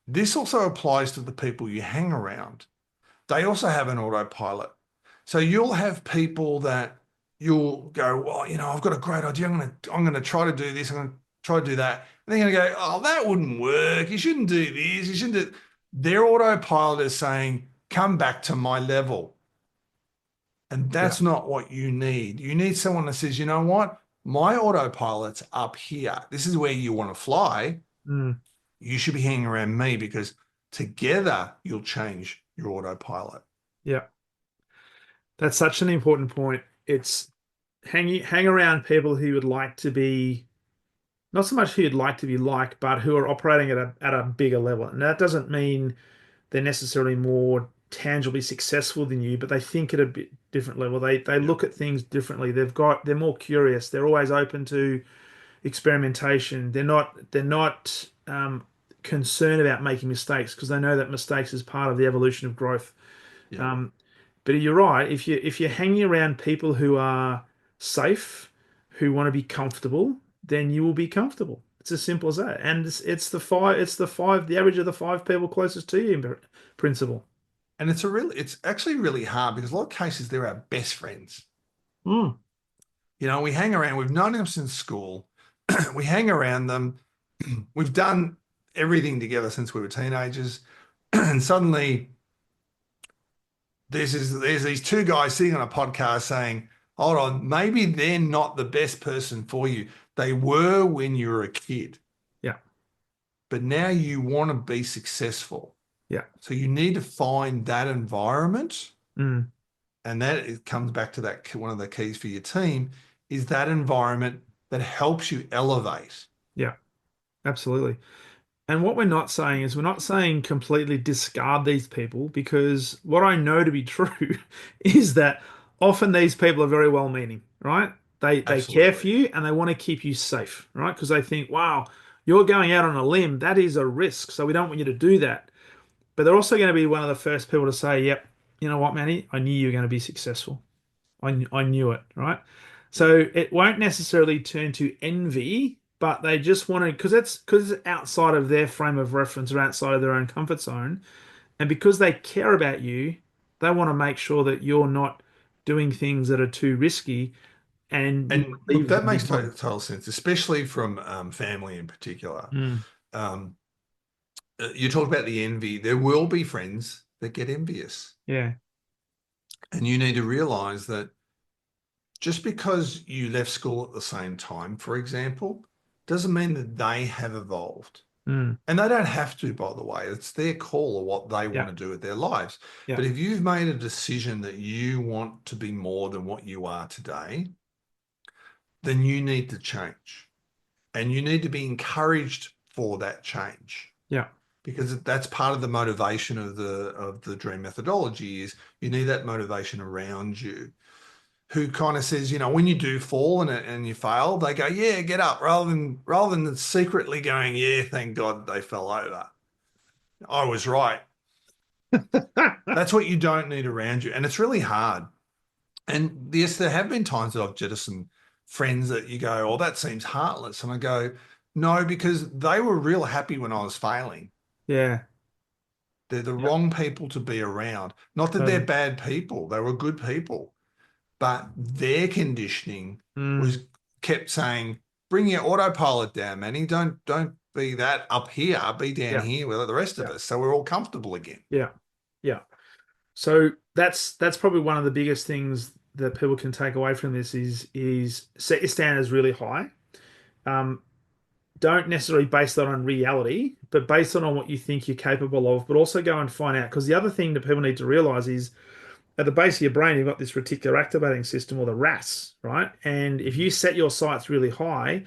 This also applies to the people you hang around. They also have an autopilot. So you'll have people that you'll go, well, I've got a great idea. I'm gonna try to do this. I'm gonna try to do that. And they're gonna go, oh, that wouldn't work. You shouldn't do this. You shouldn't do. Their autopilot is saying, come back to my level. And Yeah. that's not what you need. You need someone that says, you know what? My autopilot's up here. This is where you want to fly. Mm, You should be hanging around me because together you'll change your autopilot. yeah. That's such an important point. It's hang around people who would like to be not so much who you'd like to be like, but who are operating at a bigger level. And that doesn't mean they're necessarily more tangibly successful than you, but they think at a bit different level. They Yeah. look at things differently. They're more curious. They're always open to experimentation. They're not concerned about making mistakes because they know that mistakes is part of the evolution of growth. Yeah. Um, but you're right. If you're hanging around people who are safe, who want to be comfortable, then you will be comfortable. It's as simple as that. And the average of the five people closest to you in principle. And it's actually really hard because a lot of cases they're our best friends. Mm, We hang around, we've known them since school. We hang around them. We've done everything together since we were teenagers. And suddenly there's these two guys sitting on a podcast saying, hold on, maybe they're not the best person for you. They were when you were a kid, yeah, but now you want to be successful. yeah, So you need to find that environment. mm, And that it comes back to that one of the keys for your team is that environment that helps you elevate. yeah, absolutely. And what we're not saying is we're not saying completely discard these people because what I know to be true is that often these people are very well meaning, right? They care for Absolutely. you and they want to keep you safe, right? Because they think, wow, you're going out on a limb. That is a risk. So we don't want you to do that. But they're also going to be one of the first people to say, yep, you know what, Manny? I knew you were going to be successful. I knew it, right? Yeah. So it won't necessarily turn to envy, but they just want to because it's outside of their frame of reference or outside of their own comfort zone, and because they care about you, they want to make sure that you're not doing things that are too risky, and you And look, leave that them makes behind. total sense, especially from family in particular. Mm, Um, you talked about the envy. There will be friends that get envious. yeah. And you need to realize that just because you left school at the same time, for example, doesn't mean that they have evolved. Mm, And they don't have to, by the way. It's their call of what they want yeah. to do with their lives. Yeah. But if you've made a decision that you want to be more than what you are today, then you need to change. And you need to be encouraged for that change. Yeah. Because that's part of the motivation of the dream methodology is you need that motivation around you who kind of says, when you do fall and you fail, they go, yeah, get up, rather than secretly going, yeah, thank God they fell over. I was right. That's what you don't need around you. And it's really hard. And yes, there have been times that I've jettisoned friends that you go, oh, that seems heartless. And I go, no, because they were real happy when I was failing. Yeah. They're the Yeah. wrong people to be around. Not that they're Totally. bad people, they were good people, but their conditioning Mm, was kept saying, bring your autopilot down, Manny. Don't be that up here, be down yeah. here with the rest of Yeah. us. So we're all comfortable again. Yeah. Yeah. So that's probably one of the biggest things that people can take away from this is set your standards really high. Um, don't necessarily base that on reality, but base it on what you think you're capable of, but also go and find out. Because the other thing that people need to realize is at the base of your brain, you've got this reticular activating system or the RAS, right? And if you set your sights really high,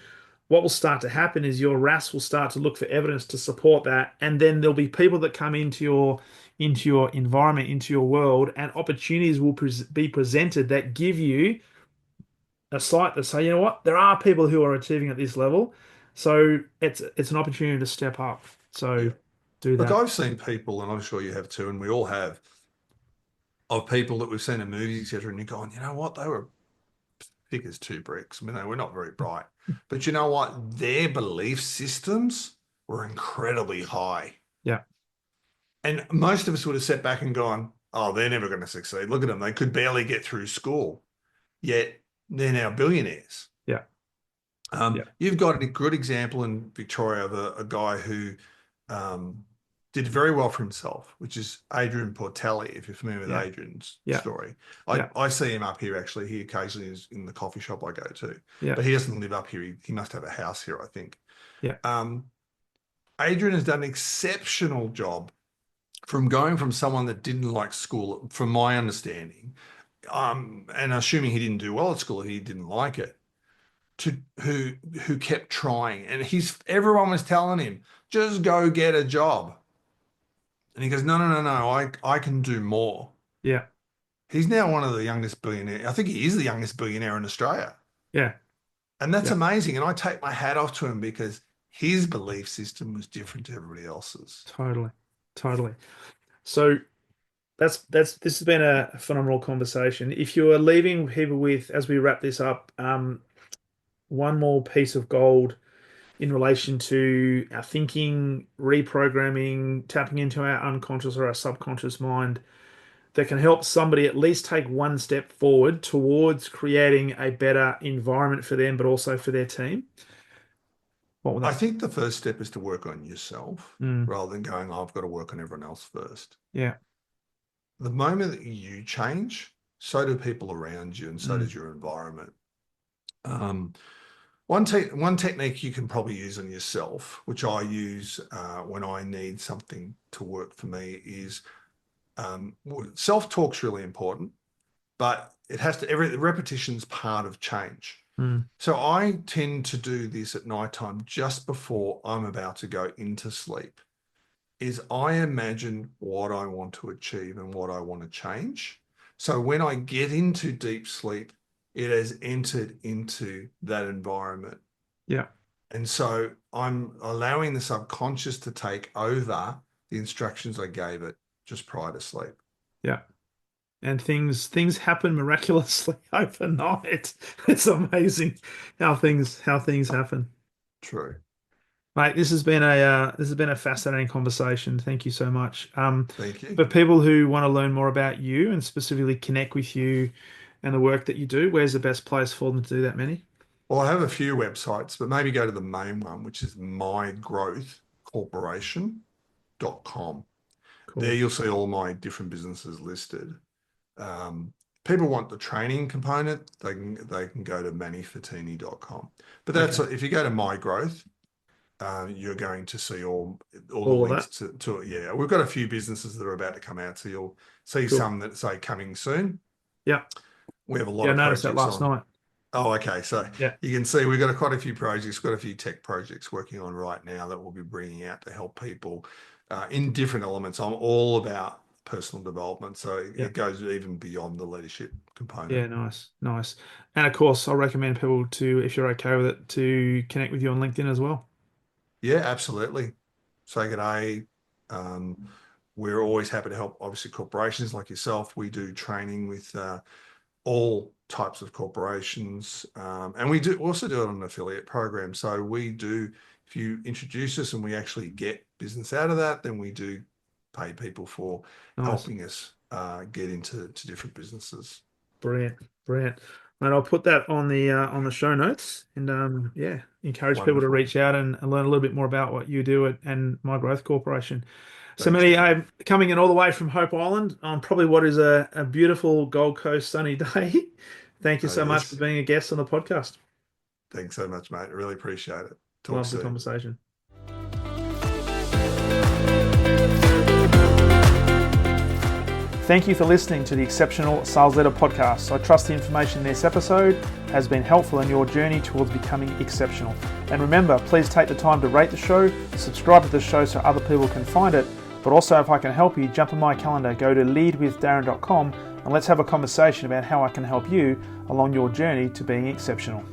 what will start to happen is your RAS will start to look for evidence to support that, and then there'll be people that come into your environment, into your world, and opportunities will be presented that give you a sight that say, you know what, there are people who are achieving at this level, so it's an opportunity to step up. So Yeah. do Look, that. I've seen people, and I'm sure you have too, and we all have, of people that we've seen in movies, etc. And you're going, you know what, they were thick as two bricks. I mean, they were not very bright. But you know what? Their belief systems were incredibly high. Yeah, And most of us would have sat back and gone, oh, they're never going to succeed. Look at them. They could barely get through school, yet they're now billionaires. yeah, yeah, You've got a good example in Victoria of a guy who um, did very well for himself, which is Adrian Portelli, if you're familiar with yeah, Adrian's yeah, story. yeah, I see him up here, actually. He occasionally is in the coffee shop I go to, yeah, but he doesn't live up here. He must have a house here, I think. yeah, Um, Adrian has done an exceptional job from going from someone that didn't like school, from my understanding, and assuming he didn't do well at school, he didn't like it, to who kept trying. And everyone was telling him, just go get a job. And he goes, no, no, no, no, I can do more. yeah, He's now one of the youngest billionaire. I think he is the youngest billionaire in Australia. yeah, And that's yeah, amazing. And I take my hat off to him because his belief system was different to everybody else's. Totally. So this has been a phenomenal conversation. If you are leaving people with, as we wrap this up, one more piece of gold in relation to our thinking, reprogramming, tapping into our unconscious or our subconscious mind that can help somebody at least take one step forward towards creating a better environment for them, but also for their team, what would I that think the first step is to work on yourself be? rather than going, oh, I've got to work on everyone else first. Yeah. The moment that you change, so do people around you and so Mm. does your environment. One technique you can probably use on yourself, which I use when I need something to work for me, is self-talk's really important, but it has to, repetition's part of change. Mm. So I tend to do this at nighttime just before I'm about to go into sleep, is I imagine what I want to achieve and what I want to change. So when I get into deep sleep, it has entered into that environment. Yeah. And so I'm allowing the subconscious to take over the instructions I gave it just prior to sleep. Yeah. And things happen miraculously overnight. It's amazing how things happen. True. Mate, this has been a fascinating conversation. Thank you so much. Thank you. For people who want to learn more about you and specifically connect with you and the work that you do, where's the best place for them to do that, Manny? Well, I have a few websites, but maybe go to the main one, which is mygrowthcorporation.com. There Cool. you'll see all my different businesses listed. People want the training component, they can go to mannyfiteni.com. But that's Okay. if you go to My Growth, you're going to see all the All of links that. to it. Yeah, we've got a few businesses that are about to come out, so you'll see Cool. some that say coming soon. Yeah. We have a lot Yeah, I of noticed that projects last on. night. Oh, okay. So Yeah. you can see we've got quite a few projects, got a few tech projects working on right now that we'll be bringing out to help people in different elements. I'm all about personal development, so Yeah. it goes even beyond the leadership Yeah, component. nice. And of course, I'll recommend people to, if you're okay with it, to connect with you on LinkedIn as well. Yeah, absolutely. Say good day. We're always happy to help, obviously, corporations like yourself. We do training with all types of corporations. And we do also do it on an affiliate program. So we do, if you introduce us and we actually get business out of that, then we do pay people for Nice. helping us get into different businesses. Brilliant. And I'll put that on the show notes and yeah, encourage people to Wonderful. reach out and learn a little bit more about what you do and My Growth Corporation. So Thanks, Manny, mate. I'm coming in all the way from Hope Island on probably what is a beautiful Gold Coast sunny day. Thank you Oh, so much for yes. being a guest on the podcast. Thanks so much, mate. I really appreciate it. Talk Love the soon. conversation. Thank you for listening to the Exceptional Sales Leader podcast. I trust the information in this episode has been helpful in your journey towards becoming exceptional. And remember, please take the time to rate the show, subscribe to the show so other people can find it. But also, if I can help you, jump on my calendar, go to leadwithdarren.com and let's have a conversation about how I can help you along your journey to being exceptional.